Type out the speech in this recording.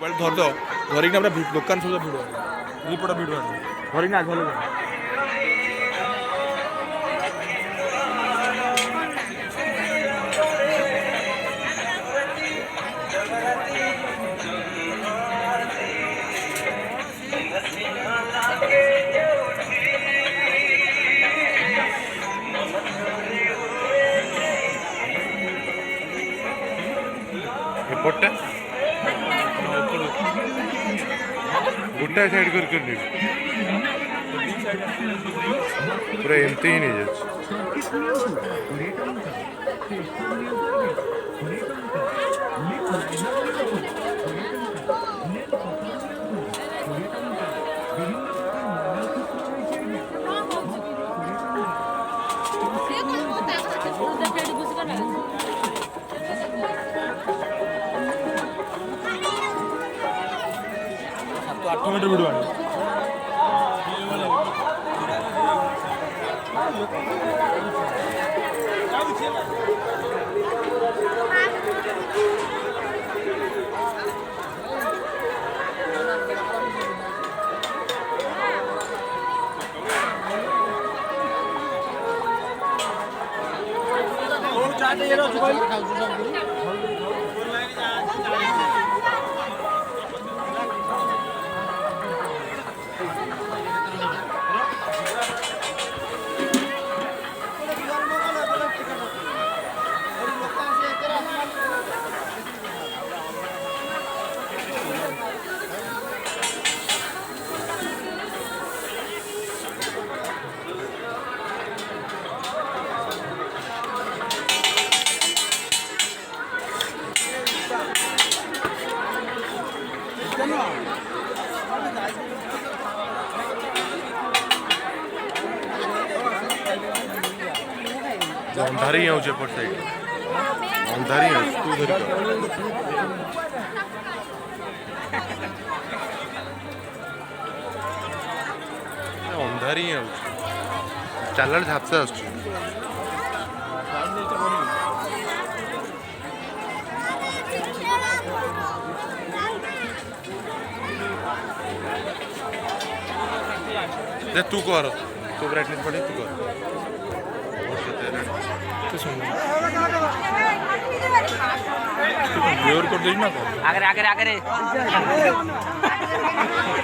ଧର ତ ଧରିକିନା ପୁରା ଦୋକାନ ସବୁ ଭିଡ଼ ଦୁଇପଟ ଭିଡ଼ ଧରିକିନା ଆଗ ଭଲ एपटा गोटा साइड कर पूरा एमती ही नहीं जाए तो 8 मीटर वीडियो आने अंधारी है ऊपर साइड अंधारी है तू धरी अंधारी है चल झापसा आसुची तू कर तू ब्राइटनेस पड़े तू कर ब्लोर कर दे ना आगे आगे आगे